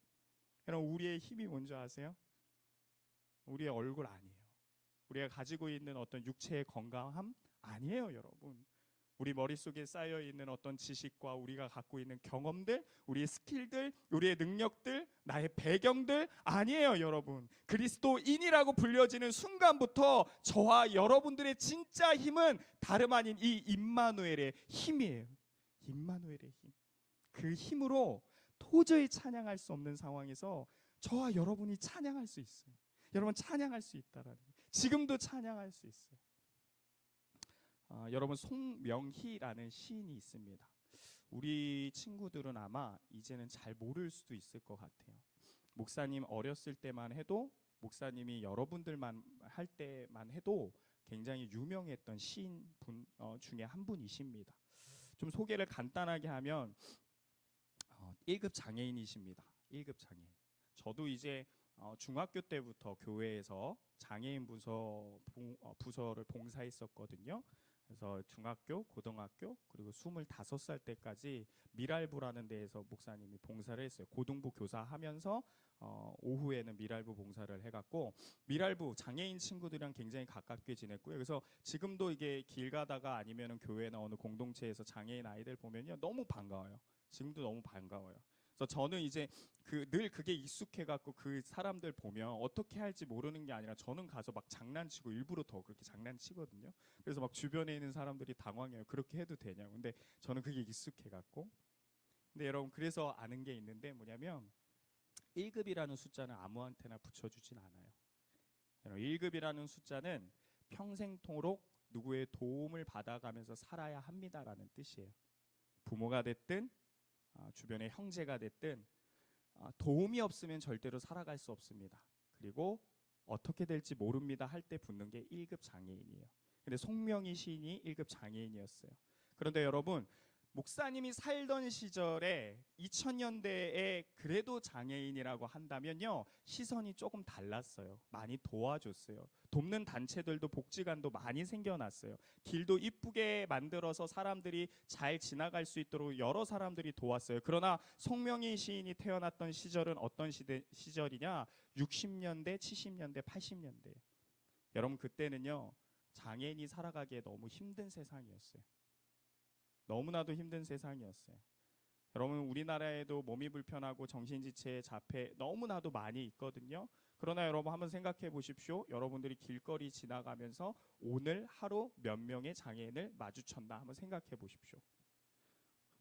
여러분, 우리의 힘이 뭔지 아세요? 우리의 얼굴 아니에요. 우리가 가지고 있는 어떤 육체의 건강함 아니에요, 여러분. 우리 머릿속에 쌓여 있는 어떤 지식과 우리가 갖고 있는 경험들, 우리의 스킬들, 우리의 능력들, 나의 배경들 아니에요, 여러분. 그리스도인이라고 불려지는 순간부터 저와 여러분들의 진짜 힘은 다름 아닌 이 임마누엘의 힘이에요. 임마누엘의 힘. 그 힘으로 도저히 찬양할 수 없는 상황에서 저와 여러분이 찬양할 수 있어요. 여러분, 찬양할 수 있다라는 거예요. 지금도 찬양할 수 있어요. 여러분, 송명희라는 시인이 있습니다. 우리 친구들은 아마 이제는 잘 모를 수도 있을 것 같아요. 목사님 어렸을 때만 해도, 목사님이 여러분들만 할 때만 해도 굉장히 유명했던 시인 분 중에 한 분이십니다. 좀 소개를 간단하게 하면 1급 장애인이십니다. 1급 장애인. 저도 이제 중학교 때부터 교회에서 장애인 부서를 봉사했었거든요. 그래서 중학교, 고등학교, 그리고 25살 때까지 미랄부라는 데에서 목사님이 봉사를 했어요. 고등부 교사하면서 오후에는 미랄부 봉사를 해갖고 미랄부 장애인 친구들이랑 굉장히 가깝게 지냈고요. 그래서 지금도 이게 길 가다가 아니면은 교회나 어느 공동체에서 장애인 아이들 보면요, 너무 반가워요. 지금도 너무 반가워요. 그래서 저는 이제 늘 그게 익숙해갖고 그 사람들 보면 어떻게 할지 모르는 게 아니라 저는 가서 막 장난치고 일부러 더 그렇게 장난치거든요. 그래서 막 주변에 있는 사람들이 당황해요. 그렇게 해도 되냐고. 근데 저는 그게 익숙해갖고. 근데 여러분, 그래서 아는 게 있는데 뭐냐면 1급이라는 숫자는 아무한테나 붙여주진 않아요. 1급이라는 숫자는 평생토록 누구의 도움을 받아가면서 살아야 합니다라는 뜻이에요. 부모가 됐든 주변의 형제가 됐든 도움이 없으면 절대로 살아갈 수 없습니다. 그리고 어떻게 될지 모릅니다 할 때 붙는 게 1급 장애인이에요. 근데 송명희 시인이 1급 장애인이었어요. 그런데 여러분, 목사님이 살던 시절에 2000년대에 그래도 장애인이라고 한다면요, 시선이 조금 달랐어요. 많이 도와줬어요. 돕는 단체들도 복지관도 많이 생겨났어요. 길도 이쁘게 만들어서 사람들이 잘 지나갈 수 있도록 여러 사람들이 도왔어요. 그러나 송명희 시인이 태어났던 시절은 어떤 시절이냐? 60년대, 70년대, 80년대. 여러분, 그때는요, 장애인이 살아가기에 너무 힘든 세상이었어요. 너무나도 힘든 세상이었어요. 여러분, 우리나라에도 몸이 불편하고 정신지체 자폐 너무나도 많이 있거든요. 그러나 여러분, 한번 생각해 보십시오. 여러분들이 길거리 지나가면서 오늘 하루 몇 명의 장애인을 마주쳤나 한번 생각해 보십시오.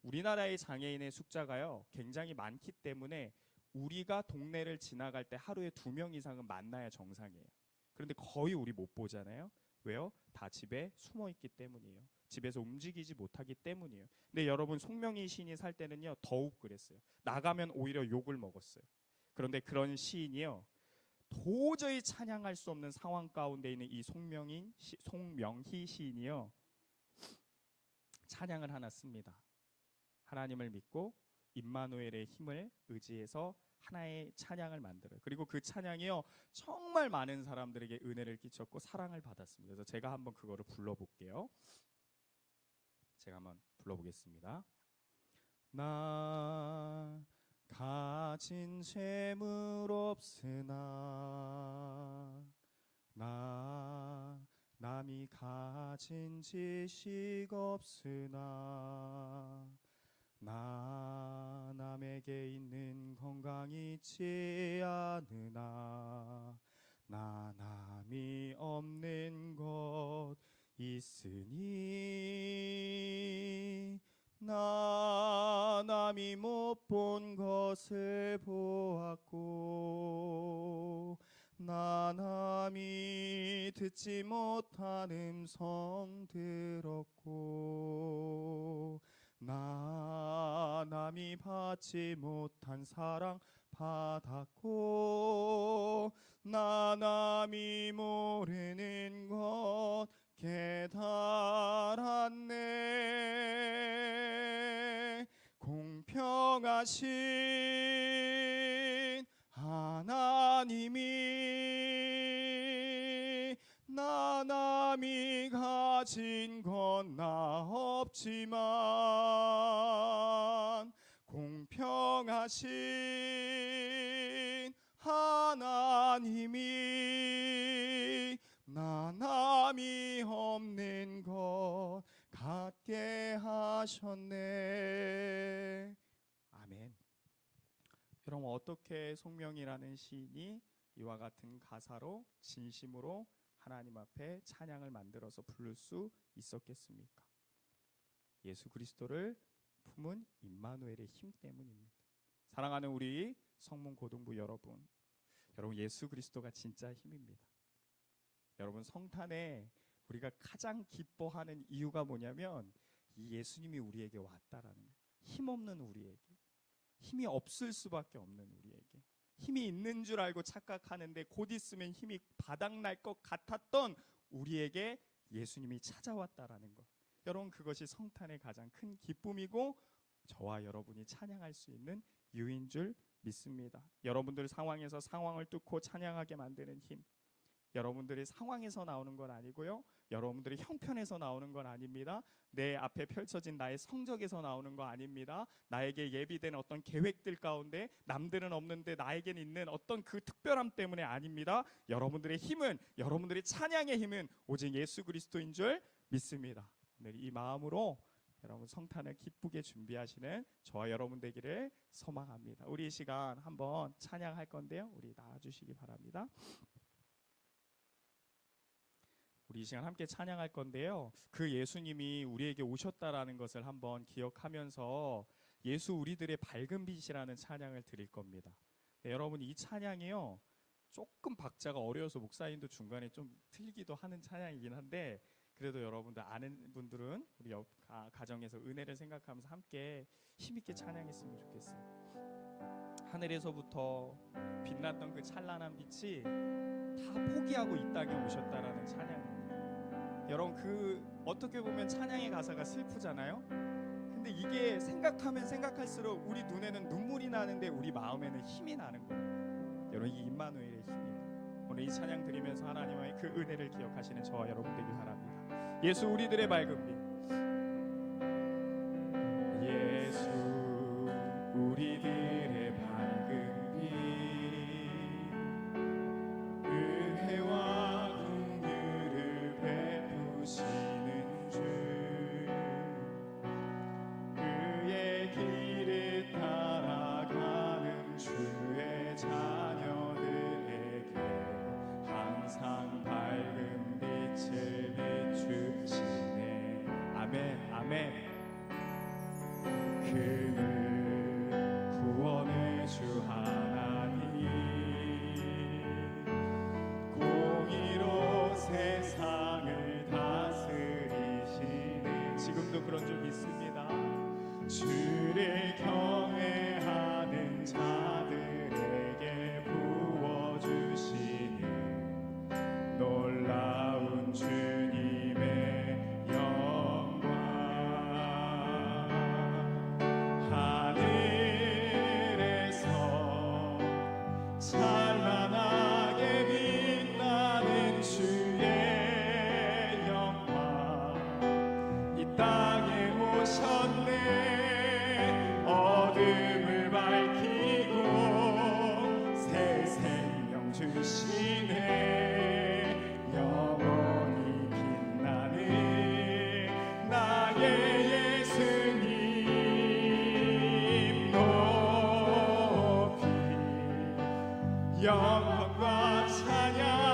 우리나라의 장애인의 숫자가요, 굉장히 많기 때문에 우리가 동네를 지나갈 때 하루에 2명 이상은 만나야 정상이에요. 그런데 거의 우리 못 보잖아요. 왜요? 다 집에 숨어 있기 때문이에요. 집에서 움직이지 못하기 때문이에요. 근데 여러분, 송명희 시인이 살 때는요, 더욱 그랬어요. 나가면 오히려 욕을 먹었어요. 그런데 그런 시인이요, 도저히 찬양할 수 없는 상황 가운데 있는 이 송명희 시인이요, 찬양을 하나 씁니다. 하나님을 믿고 임마누엘의 힘을 의지해서 하나의 찬양을 만들어요. 그리고 그 찬양이요, 정말 많은 사람들에게 은혜를 끼쳤고 사랑을 받았습니다. 그래서 제가 한번 그거를 불러볼게요. 제가 한번 불러보겠습니다. 나 가진 재물 없으나, 나 남이 가진 지식 없으나, 나 남에게 있는 건강이 있지 않으나, 나 남이 없는 것 있으니 나 남이 못 본 것을 보았고 나 남이 듣지 못한 음성 들었고 나 남이 받지 못한 사랑 받았고 나 남이 모르는 것 깨달았네. 공평하신 하나님이 나 남이 가진 건 나 없지만 공평하신 하나님이 나 남이 없는 것 갖게 하셨네. 아멘. 여러분, 어떻게 송명이라는 시인이 이와 같은 가사로 진심으로 하나님 앞에 찬양을 만들어서 부를 수 있었겠습니까? 예수 그리스도를 품은 임마누엘의 힘 때문입니다. 사랑하는 우리 성문 고등부 여러분, 예수 그리스도가 진짜 힘입니다. 여러분, 성탄에 우리가 가장 기뻐하는 이유가 뭐냐면 이 예수님이 우리에게 왔다라는 거예요. 힘없는 우리에게, 힘이 없을 수밖에 없는 우리에게, 힘이 있는 줄 알고 착각하는데 곧 있으면 힘이 바닥날 것 같았던 우리에게 예수님이 찾아왔다라는 것. 여러분, 그것이 성탄의 가장 큰 기쁨이고 저와 여러분이 찬양할 수 있는 이유인 줄 믿습니다. 여러분들 상황에서 상황을 뚫고 찬양하게 만드는 힘, 여러분들이 상황에서 나오는 건 아니고요, 여러분들이 형편에서 나오는 건 아닙니다. 내 앞에 펼쳐진 나의 성적에서 나오는 거 아닙니다. 나에게 예비된 어떤 계획들 가운데 남들은 없는데 나에겐 있는 어떤 그 특별함 때문에 아닙니다. 여러분들의 힘은, 여러분들의 찬양의 힘은 오직 예수 그리스도인 줄 믿습니다. 오늘 이 마음으로 여러분 성탄을 기쁘게 준비하시는 저와 여러분 되기를 소망합니다. 우리 이 시간 한번 찬양할 건데요, 우리 나와주시기 바랍니다. 우리 이 시간 함께 찬양할 건데요, 그 예수님이 우리에게 오셨다라는 것을 한번 기억하면서 예수 우리들의 밝은 빛이라는 찬양을 드릴 겁니다. 네, 여러분, 이 찬양이요 조금 박자가 어려워서 목사님도 중간에 좀 틀리기도 하는 찬양이긴 한데, 그래도 여러분들 아는 분들은 우리 가정에서 은혜를 생각하면서 함께 힘있게 찬양했으면 좋겠어요. 하늘에서부터 빛났던 그 찬란한 빛이 다 포기하고 이 땅에 오셨다라는 찬양입니다. 여러분, 그 어떻게 보면 찬양의 가사가 슬프잖아요. 근데 이게 생각하면 생각할수록 우리 눈에는 눈물이 나는데 우리 마음에는 힘이 나는 거예요. 여러분, 이 임마누엘의 힘이에요. 오늘 이 찬양 드리면서 하나님의 그 은혜를 기억하시는 저와 여러분 되길 바랍니다. 예수 우리들의 밝은 빛, 예수 우리들의 밝은 빛, 은혜와 긍휼을 베푸시는 주, 그의 길을 따라가는 주의 자녀들에게 항상 밝은 빛을 비추시네. 아멘, 아멘. 그는 구원의 주 하나님, 공의로 세상을 다스리시네. 지금도 그런 줄 믿습니다. 주를 경외하는 자들에게 부어주시는 놀라운 주님의 영광, 하늘에서 찬란하게 빛나는 주의 영광, 이 땅에 오셨네. 어둠을 밝히고 새 생명 주시네. 영원히 빛나는 나의 예수님 높이 영광과 찬양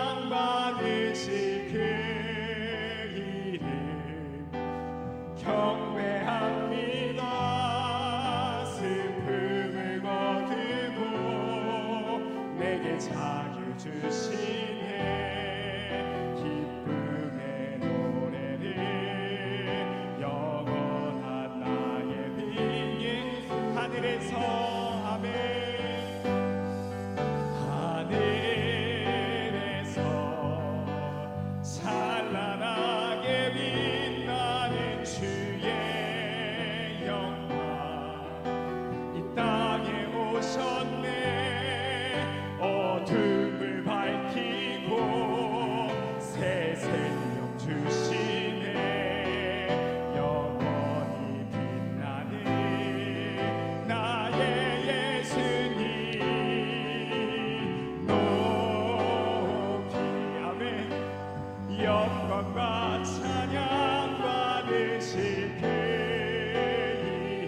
그의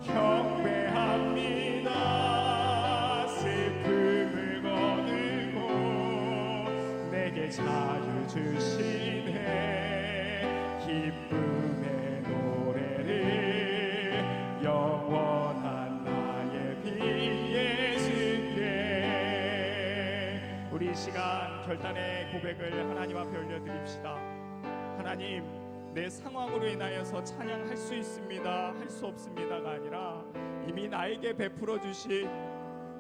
경배합니다. 슬픔을 거두고 내게 자유 주시네. 기쁨의 노래를 영원한 나의 빈 예수께. 우리 이 시간 결단의 고백을 하나님 앞에 올려드립시다. 하나님, 내 상황으로 인하여서 찬양할 수 있습니다, 할 수 없습니다가 아니라 이미 나에게 베풀어 주신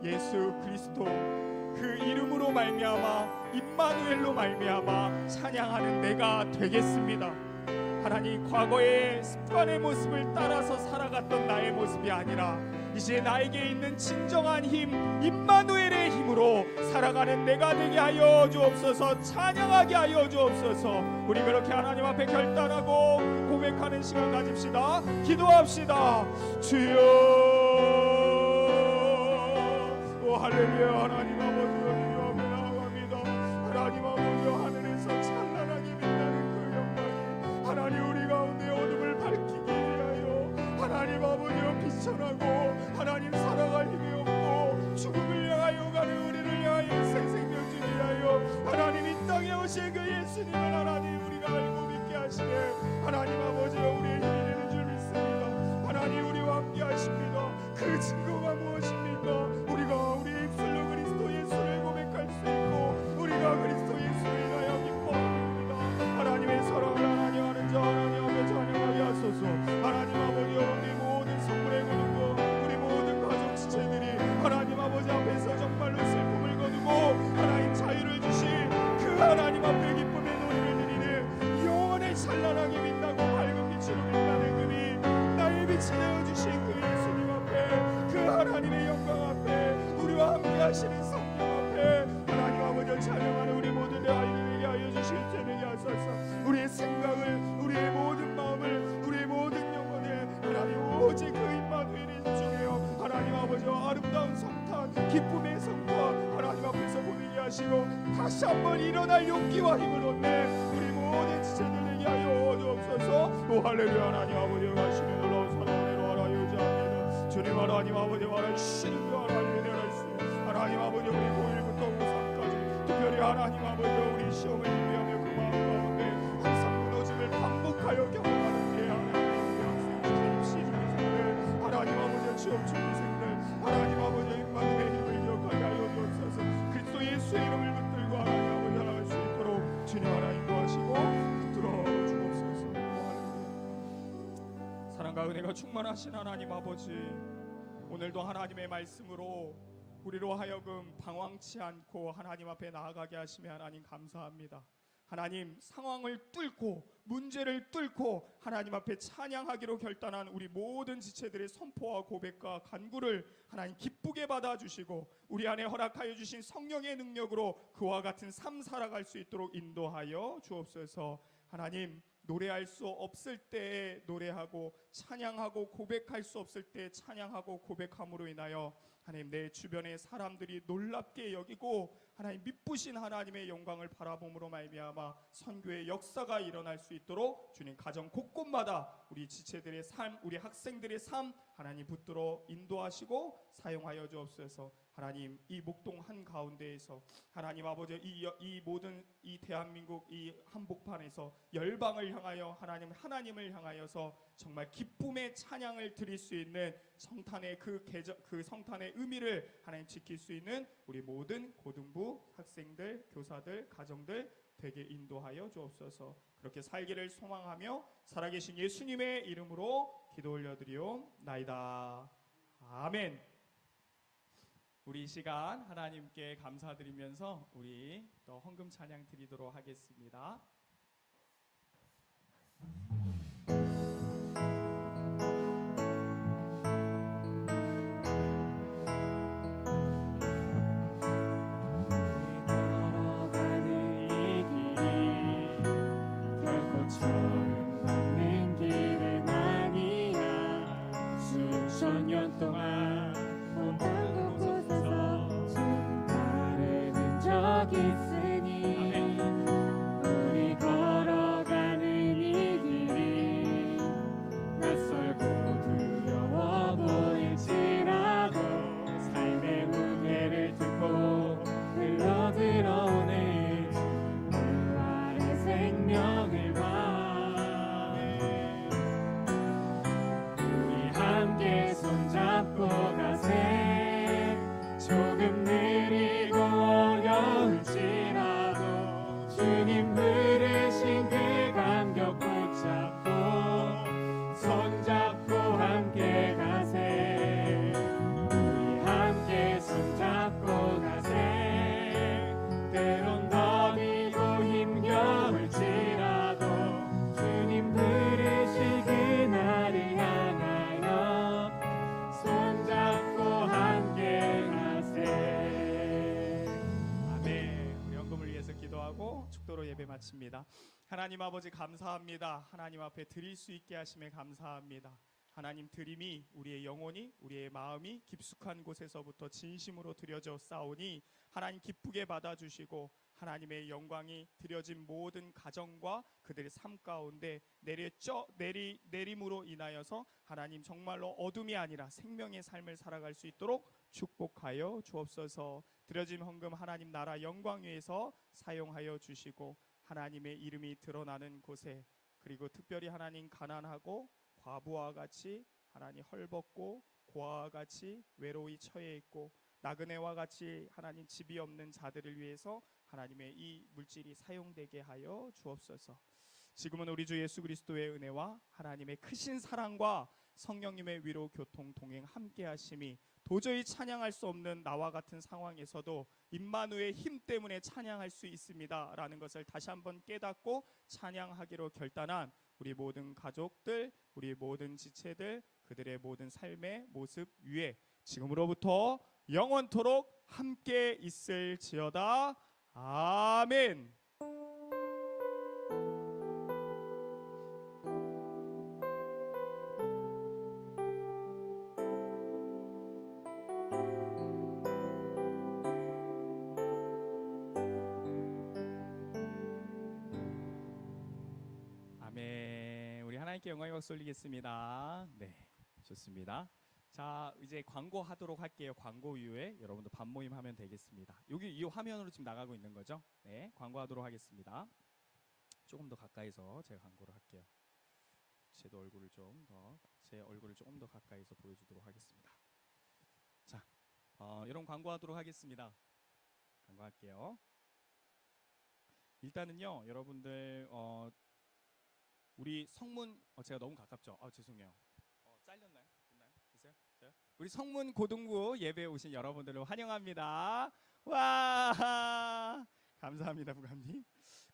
예수 그리스도 그 이름으로 말미암아, 임마누엘로 말미암아 찬양하는 내가 되겠습니다. 하나님, 과거의 습관의 모습을 따라서 살아갔던 나의 모습이 아니라 이제 나에게 있는 진정한 힘, 임마누엘의 힘으로 살아가는 내가 되게 하여 주옵소서. 찬양하게 하여 주옵소서. 우리 그렇게 하나님 앞에 결단하고 고백하는 시간 가집시다. 기도합시다. 주여, 오 할렐루야. 하나님 아버지, 주님 앞에 나아갑니다. 하나님 아버지, 하늘에서 찬란하게 빛나는 그 영광이 하나님 우리 가운데 어둠을 밝히기 위하여 하나님 아버지여 비천하고 하나님 살아갈 힘이 없고 죽음을 향하여 가는 우리를 향하여 새 생명 주기 위하여 하나님 이 땅에 오신 그 예수님을 하나님 우리가 알고 믿게 하시네. 하나님 아버지여, 우리의 힘이 되는 줄 믿습니다. 하나님 우리와 함께 하십니다. 그 증거가 무엇입니까? 우리가 우리 입술로 그리스도 예수를 고백할 수 있고 우리가 그리스도 예수를 인하여 기뻐합니다. 하나님의 사랑을 하나님 아는 자 하나님 앞에 찬양하게 하소서. 하나님 아버지여, 우리 모든 선물의 거두고 우리 모든 가족 지체들이 하나님 아버지 앞에서 정말로 슬픔을 거두고 하나님 자유를 주신 그 하나님 앞에 기쁨의 노래를 드리는 영원히 찬란하게 빛나고 밝은 빛으로 빛나는 금이 나의 빛이 되어주신 그 예수님 앞에, 그 하나님의 영광 앞에, 우리와 함께 하시는 성령 앞에 하나님 아버지 찬양하는 우리 모두들 알게 하여 주실 때되게 하소서. 우리의 생각을, 우리의 모든 마음을, 우리의 모든 영혼을 하나님 오직 그 임마누엘에 집중해요. 하나님 아버지 아름다운 성탄, 기쁨의 성탄 하나님 앞에서 보이게 하시고 다시 한번 일어날 용기와 힘을 얻네 우리 모든 지체들에게 하여 주옵소서. 오 할렐루야. 하나님 아버지 하시는 놀라운 사랑으로 하나님 유지합니다. 주님 하나님 아버지 말하시는 그 하나님의 내라시 하나님 아버지 우리 5일부터 5일까지 특별히 하나님 아버지 우리 시험을 준비하며 그 마음 가운데 항상 무너짐을 반복하여 경험하는 게 하나님의 학생 입시 중생들 하나님 아버지 취업 중생들 하나님 아버지 임마누엘 힘을 기억하게 하여 주옵소서. 그리스도 예수의 이름을 붙들고 하나님 아버지 나아갈 수 있도록 주님 하나님 도하시고 붙들어 주옵소서. 사랑과 은혜가 충만하신 하나님 아버지, 오늘도 하나님의 말씀으로 우리로 하여금 방황치 않고 하나님 앞에 나아가게 하시며 하나님 감사합니다. 하나님, 상황을 뚫고 문제를 뚫고 하나님 앞에 찬양하기로 결단한 우리 모든 지체들의 선포와 고백과 간구를 하나님 기쁘게 받아주시고 우리 안에 허락하여 주신 성령의 능력으로 그와 같은 삶 살아갈 수 있도록 인도하여 주옵소서. 하나님, 노래할 수 없을 때에 노래하고 찬양하고 고백할 수 없을 때 찬양하고 고백함으로 인하여 하나님 내 주변의 사람들이 놀랍게 여기고 하나님 미쁘신 하나님의 영광을 바라봄으로 말미암아 선교의 역사가 일어날 수 있도록 주님 가정 곳곳마다 우리 지체들의 삶, 우리 학생들의 삶 하나님 붙들어 인도하시고 사용하여 주옵소서. 하나님, 이 목동 한가운데에서 하나님 아버지 이 모든 이 대한민국 이 한복판에서 열방을 향하여 하나님을 향하여서 정말 기쁨의 찬양을 드릴 수 있는 성탄의 그 성탄의 의미를 하나님 지킬 수 있는 우리 모든 고등부 학생들, 교사들, 가정들 되게 인도하여 주옵소서. 그렇게 살기를 소망하며 살아계신 예수님의 이름으로 기도 올려드리옵나이다. 아멘. 우리 이 시간 하나님께 감사드리면서 우리 또 헌금 찬양 드리도록 하겠습니다. 수천 년 동안 몸을 곳곳에서 바르는 적 있으니 우리 걸어가는 이 길이 기도하겠습니다. 하나님 아버지 감사합니다. 하나님 앞에 드릴 수 있게 하심에 감사합니다. 하나님 드림이 우리의 영혼이 우리의 마음이 깊숙한 곳에서부터 진심으로 드려져 싸우니 하나님 기쁘게 받아주시고 하나님의 영광이 드려진 모든 가정과 그들의 삶 가운데 내림으로 인하여서 하나님 정말로 어둠이 아니라 생명의 삶을 살아갈 수 있도록 축복하여 주옵소서. 드려진 헌금 하나님 나라 영광 위에서 사용하여 주시고 하나님의 이름이 드러나는 곳에 그리고 특별히 하나님 가난하고 과부와 같이 하나님 헐벗고 고아와 같이 외로이 처해 있고 나그네와 같이 하나님 집이 없는 자들을 위해서 하나님의 이 물질이 사용되게 하여 주옵소서. 지금은 우리 주 예수 그리스도의 은혜와 하나님의 크신 사랑과 성령님의 위로 교통 동행 함께 하심이 도저히 찬양할 수 없는 나와 같은 상황에서도 임마누의 힘 때문에 찬양할 수 있습니다 라는 것을 다시 한번 깨닫고 찬양하기로 결단한 우리 모든 가족들, 우리 모든 지체들, 그들의 모든 삶의 모습 위에 지금으로부터 영원토록 함께 있을지어다. 아멘. 아멘. 우리 하나님께 영광의 박수 올리겠습니다. 네, 좋습니다. 자, 이제 광고하도록 할게요. 광고 이후에 여러분들 밥 모임 하면 되겠습니다. 여기 이 화면으로 지금 나가고 있는 거죠? 네, 광고하도록 하겠습니다. 조금 더 가까이서 제가 광고를 할게요. 제 얼굴을 조금 더 가까이서 보여주도록 하겠습니다. 자, 여러분 광고하도록 하겠습니다. 광고할게요. 일단은요, 여러분들 우리 성문 제가 너무 가깝죠? 죄송해요. 잘렸나요? 됐나요? 됐어요? 됐어요? 우리 성문 고등부 예배에 오신 여러분들을 환영합니다. 와, 감사합니다, 부감님.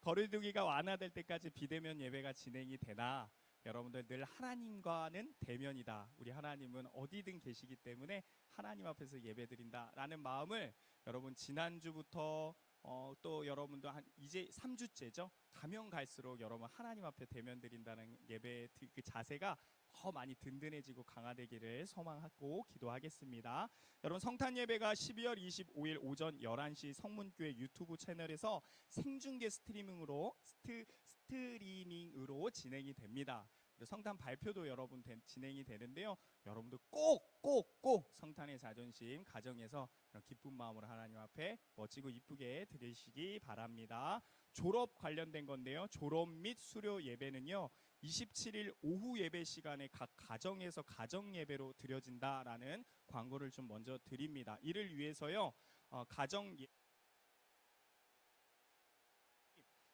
거리두기가 완화될 때까지 비대면 예배가 진행이 되나 여러분들 늘 하나님과는 대면이다. 우리 하나님은 어디든 계시기 때문에 하나님 앞에서 예배드린다라는 마음을 여러분 지난주부터 또 여러분도 이제 3주째죠. 가면 갈수록 여러분 하나님 앞에 대면 드린다는 예배의 그 자세가 더 많이 든든해지고 강화되기를 소망하고 기도하겠습니다. 여러분 성탄 예배가 12월 25일 오전 11시 성문교회 유튜브 채널에서 생중계 스트리밍으로 진행이 됩니다. 성탄 발표도 여러분 진행이 되는데요. 여러분들 꼭 성탄의 자존심 가정에서 기쁜 마음으로 하나님 앞에 멋지고 이쁘게 드리시기 바랍니다. 졸업 관련된 건데요. 졸업 및 수료 예배는요. 27일 오후 예배 시간에 각 가정에서 가정 예배로 드려진다라는 광고를 좀 먼저 드립니다. 이를 위해서요. 가정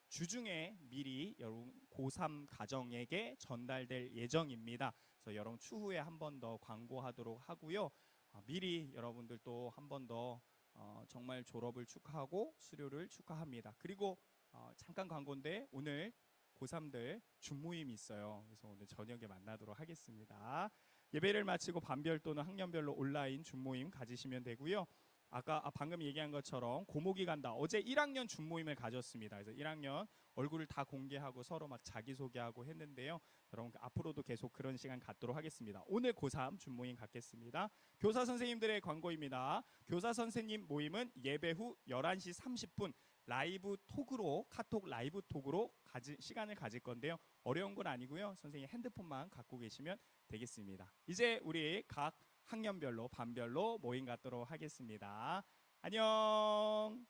주중에 미리 여러분 고3 가정에게 전달될 예정입니다. 그래서 여러분 추후에 한 번 더 광고하도록 하고요. 미리 여러분들 또 한 번 더 정말 졸업을 축하하고 수료를 축하합니다. 그리고 잠깐 광고인데 오늘 고3들 준모임이 있어요. 그래서 오늘 저녁에 만나도록 하겠습니다. 예배를 마치고 반별 또는 학년별로 온라인 준모임 가지시면 되고요. 아까 방금 얘기한 것처럼 고목이 간다. 어제 1학년 준모임을 가졌습니다. 그래서 1학년 얼굴을 다 공개하고 서로 막 자기소개하고 했는데요. 여러분 앞으로도 계속 그런 시간 갖도록 하겠습니다. 오늘 고3 준모임 갖겠습니다. 교사 선생님들의 광고입니다. 교사 선생님 모임은 예배 후 11시 30분 라이브 톡으로 카톡 라이브 톡으로 시간을 가질 건데요. 어려운 건 아니고요. 선생님 핸드폰만 갖고 계시면 되겠습니다. 이제 우리 각 학년별로 반별로 모임 갖도록 하겠습니다. 안녕.